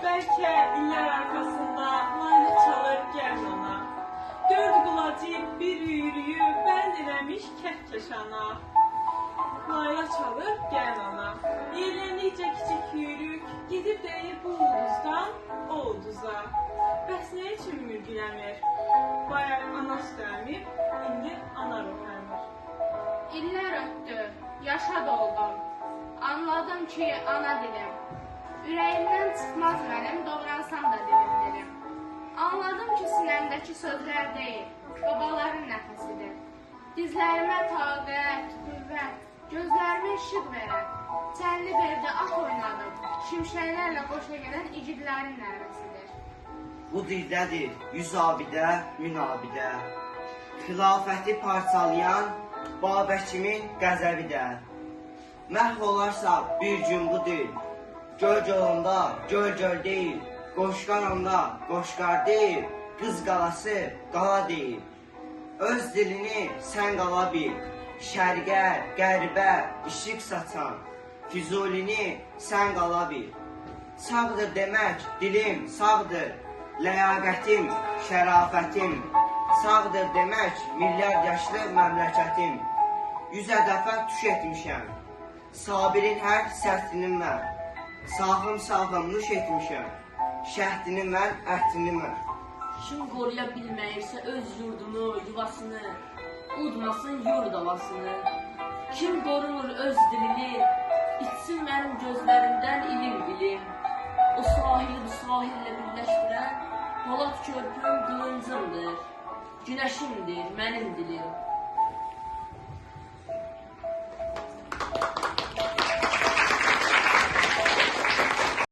Belki iller arkasında layla çalır gəlmana. Dörd qulacı bir yürüyü bənd eləmiş kəhkeşana. Layla çalır gəlmana. Yerləndikcə kiçik yürük, gidib deyir bu ulduzdan o ulduza. Bəs nə üçün mürgüləmir? Bayaq ana sütəmir, indi ana ruhəmir. İllər ötdü, yaşa doldum. Anladım ki, ana dilim. Ürəyimdən çıxmaz mənim, doğransam da dilim. Anladım ki, sinəmdəki sözlər deyil, babaların nəfəsidir. Dizlərimə taqət, qüvvət, gözlərimə işıq verər. Çənli beldə at oynadım, şimşəklərlə qoşa gedən igidlərin nəvəsidir. Bu dildədir yüz abidə, min abidə. Xilafəti parçalayan Babəkimin qəzəbi də. Məhv olarsa bir gün bu dil, göl onda göl deyil, qoşqar onda qoşqar deyil, qız qalası qala deyil. Öz dilini sən qala bil, şərqə, qərbə işıq saçan, Füzulini sən qala bil. Sağdır demək dilim, sağdır, ləyaqətim, şərafətim. Sağdır demək milyard yaşlı məmləkətim. 100 dəfə tuş etmişəm, Sabirin hər sərtini mən. Sağım nuş etmişəm, şəhdini mən, əhdini mən. Kim qoruya bilməyirsə öz yurdunu, yuvasını, udmasın yurd havasını. Kim qorumur öz dilini, içsin mənim gözlərimdən ilim bilim. O sahili bu sahillə birləşdirən Polat körpüm qılıncımdır, günəşimdir mənim dilim.